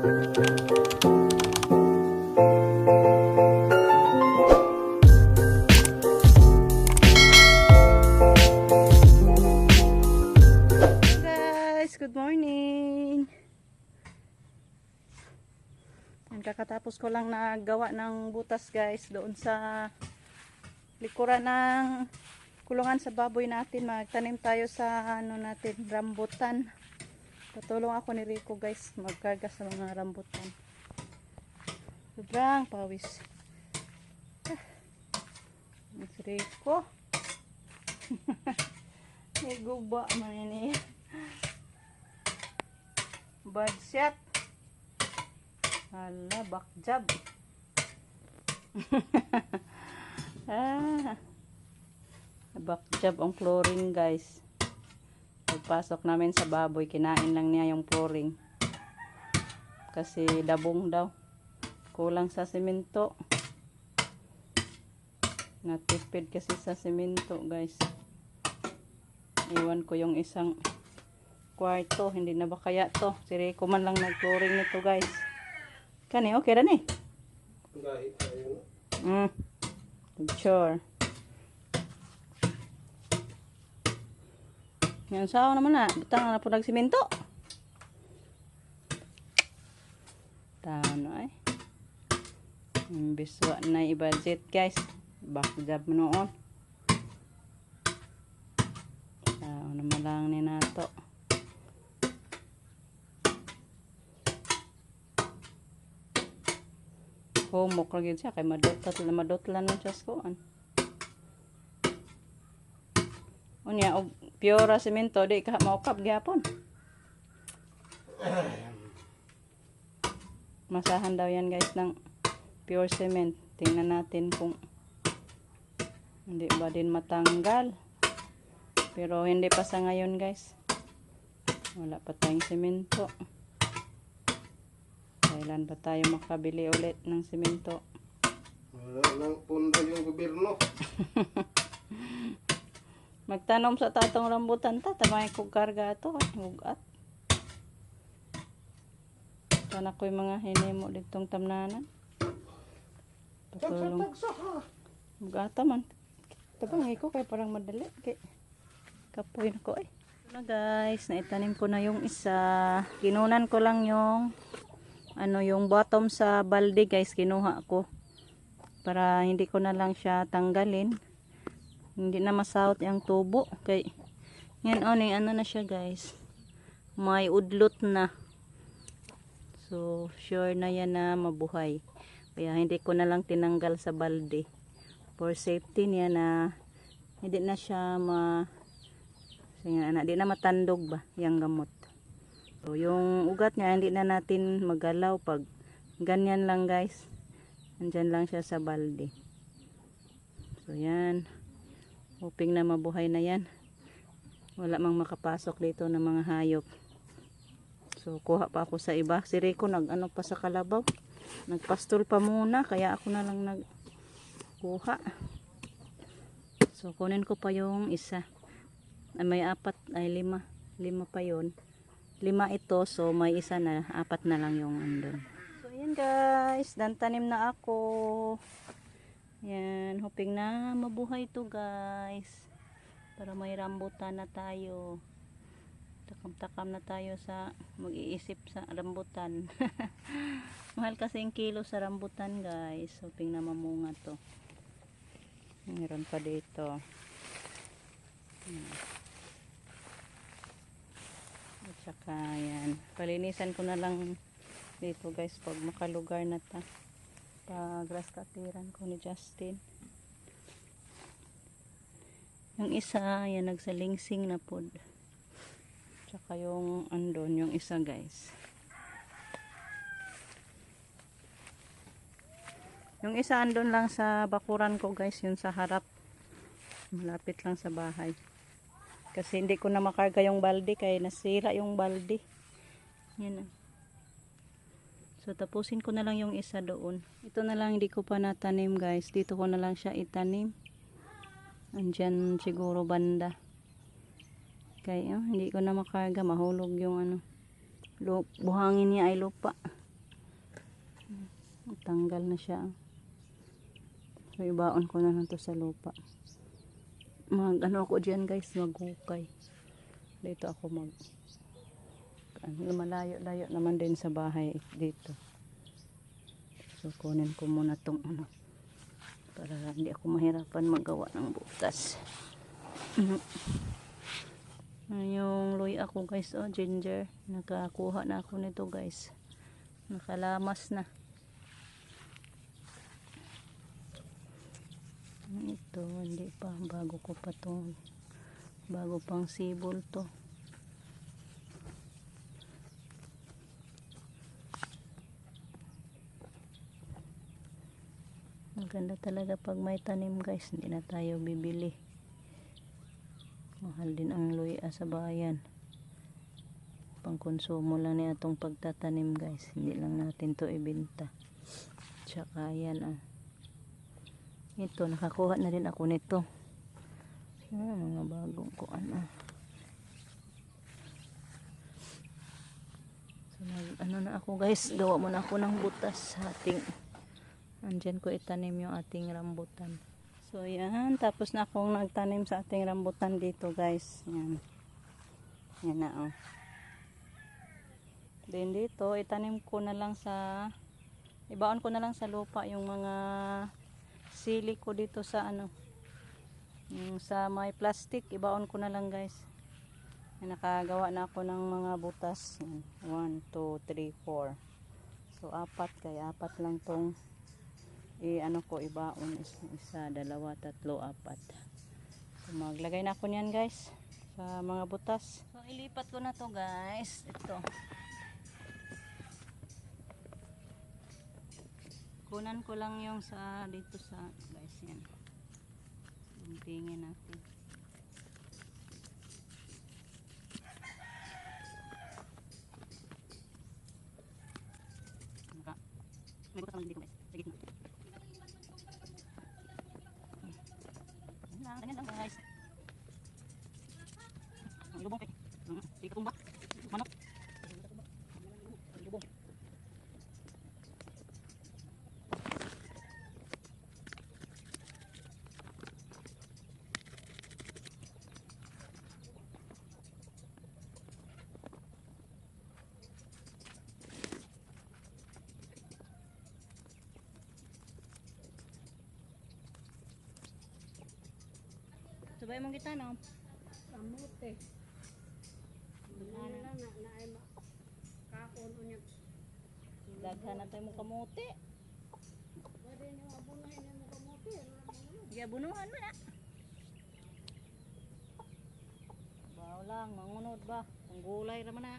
Good morning. Kakatapos ko lang nagawa ng butas guys doon sa likuran ng kulungan sa baboy natin. Magtanim tayo sa ano natin, rambutan. Patulong ako ni Rico guys magkarga sa mga rambutan. Sobrang pawis. Si Rico. May guba man ini. Bad shot. Hala, backjab. Backjab ang flooring guys. Pagpasok namin sa baboy, kinain lang niya yung flooring. Kasi dabong daw. Kulang sa semento. Natipid kasi sa semento guys. Iwan ko yung isang kwarto, hindi na ba kaya to? Si Rico man lang nag-flooring nito guys. Kani okay ra ni? Gahi tayo. Sure. Yan sao naman na, butang na po nagsimento. Tano ay. Biswa na i-budget guys. Backjab mo noon. Sao naman lang ni nato. Humok lagi siya kay madotlan ng chas ko an. Unya og pure semento di ka maukap gyapon. Masahan daw yan guys ng pure cement. Tingnan natin kung hindi ba din matanggal. Pero hindi pa sa ngayon guys. Wala pa tayong semento. Kailan pa tayo makabili ulit ng semento? Wala nang pundo yung gobyerno. Magtanom sa tatong rambutan ta, tamay kog karga ato, hugat. Sana ko yung mga hinimo ditong tamnanan. Patulong. Hugata man. Tabang ko kay parang madali. Kay kapoy na ko eh. Ito na guys, naitanim ko na yung isa. Kinunan ko lang yung yung bottom sa balde guys, kinuha ko para hindi ko na lang siya tanggalin, hindi na masahot yung tubo kay yan ano na siya guys, may udlot na, so sure na yan na mabuhay, kaya hindi ko na lang tinanggal sa balde for safety niya na hindi na siya hindi na matandog ba yung gamot. So, yung ugat niya hindi na natin magalaw pag ganyan lang guys. Andyan lang siya sa balde. So yan. Hoping na mabuhay na yan. Wala mang makapasok dito ng mga hayop. So kuha pa ako sa iba. Si Rico nag-ano pa sa kalabaw. Nagpastol pa muna. Kaya ako na lang nagkuha. So kunin ko pa yung isa. May 4 ay 5. 5 pa yon. 5 ito, so may isa na, 4 na lang yung andun. So ayan guys, dantanim na ako. Yan, hoping na mabuhay to guys. Para may rambutan na tayo. Takam-takam na tayo sa mag-iisip sa rambutan. Mahal kasi yung kilo sa rambutan guys. Hoping na mamunga to. Meron pa dito. At saka yan, palinisan ko na lang dito guys pag makalugar na ta, pa grass cutteran ko ni Justin. Yung isa yan nagsalingsing na pod, tsaka yung andon yung isa guys, yung isa andon lang sa bakuran ko guys, yun sa harap, malapit lang sa bahay. Kasi hindi ko na makarga yung balde kaya nasira yung balde. Yan. So tapusin ko na lang yung isa doon. Ito na lang hindi ko pa natanim guys. Dito ko na lang siya itanim. Andyan siguro banda. Kaya hindi ko na makarga. Mahulog yung buhangin niya ay lupa. Tanggal na siya. So ibaon ko na lang to sa lupa. Ano ako diyan guys, maghukay. Dito ako malayo-layo naman din sa bahay dito. So kunin ko muna tong para hindi ako mahirapan magawa ng butas. Yung luya ako guys, ginger. Nakakuha na ako nito guys. Nakalamas na. Ito, hindi pa. Bago ko pa to. Bago pang sibol to. Maganda talaga pag may tanim guys. Hindi na tayo bibili. Mahal din ang luya sa bayan. Pangkonsumo lang ni atong pagtatanim guys. Hindi lang natin to ibenta. Tsaka yan ito, nakakuha na rin ako nito. Mga bagong kuan So na ako guys. Gawa muna ako ng butas sa ating andyan ko itanim yung ating rambutan. So yan, tapos na akong nagtanim sa ating rambutan dito guys. Yan. Yan na Then dito, itanim ko na lang ibaon ko na lang sa lupa yung mga sili ko dito sa yung sa may plastic, ibaon ko na lang guys. Yan, nakagawa na ako ng mga butas. 1, 2, 3, 4. So 4, kaya 4 lang tong ko ibaon. 1, 2, 3, 4. So maglagay na ako niyan guys sa mga butas. So ilipat ko na to guys. Ito. Kunan ko lang yung dito sa guys yan. Tingin natin. May butas lang dito guys. Sa gitna. Ganyan lang guys. Ang ilubong kay. Di katumba. Manok. Ilubong. Sabay mong kita no? Kamote. Ano lang na ay kakon unya. Daghan na tayo mong kamote. Pwede niyo abunuhin niyo kamote. Iya bunuhan mo na. Baw lang, mangunod ba? Ang gulay raman na.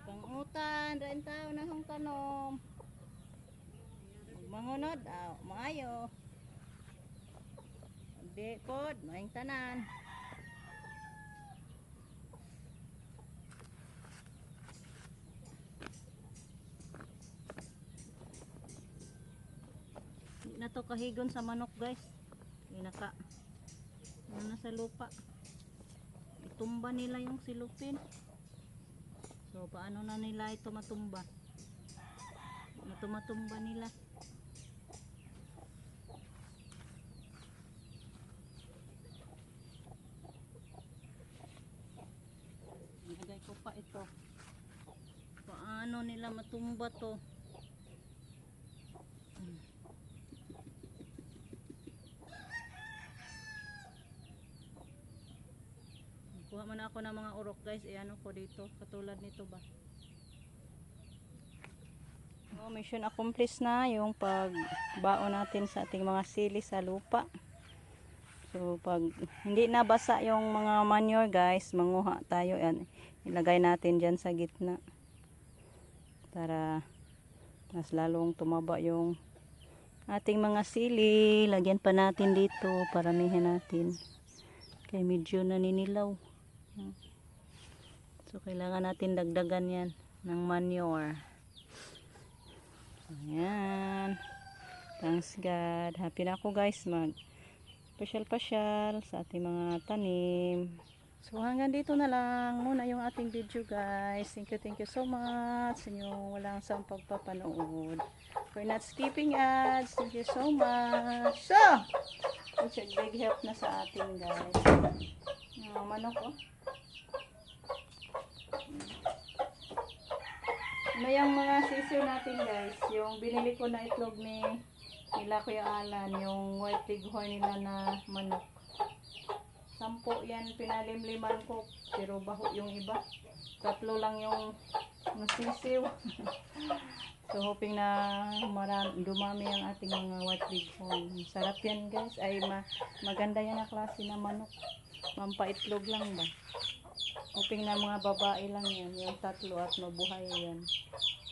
Pangutan, dain tao na hong kanom. Mangunod, maayo. Di pod, maing tanan. Hindi na to kahigon sa manok guys. Inaka na sa lupa. Itumba nila yung silupin. So paano na nila ito matumba? Matumba nila. Ilagay ko pa ito. Paano nila matumba to? Kuha man ako ng mga urok guys. Ano ko dito. Katulad nito ba? Mission accomplished na yung pagbaon natin sa ating mga sili sa lupa. So pag hindi na basa yung mga manure guys, manguha tayo yan. Ilagay natin dyan sa gitna. Para mas lalong tumaba yung ating mga sili. Lagyan pa natin dito, paramihan natin. Kaya medyo naninilaw. So kailangan natin dagdagan yan ng manure. Ayan. Thanks God. Happy na ako guys mag pasyal sa ating mga tanim. So hanggang dito na lang muna yung ating video guys. Thank you so much sa inyong walang sawang pagpapanood. For not skipping ads, thank you so much. So, it's a big help na sa atin guys. Manok oh. Ano yung mga sisiyo natin guys, yung binili ko na itlog nila Kuya Alan, yung white bighorn nila na manok. 10 yan, pinalimliman ko, pero baho yung iba. 3 lang yung nasisiw. So hoping na dumami ang ating mga white bighorn. Sarap yan guys, ay maganda yan na klase na manok. Pampaitlog lang ba? Hoping na mga babae lang yan, yung 3 at mabuhay yan.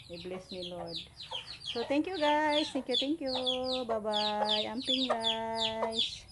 I-bless ni Lord. So thank you guys, thank you. Bye bye, amping guys.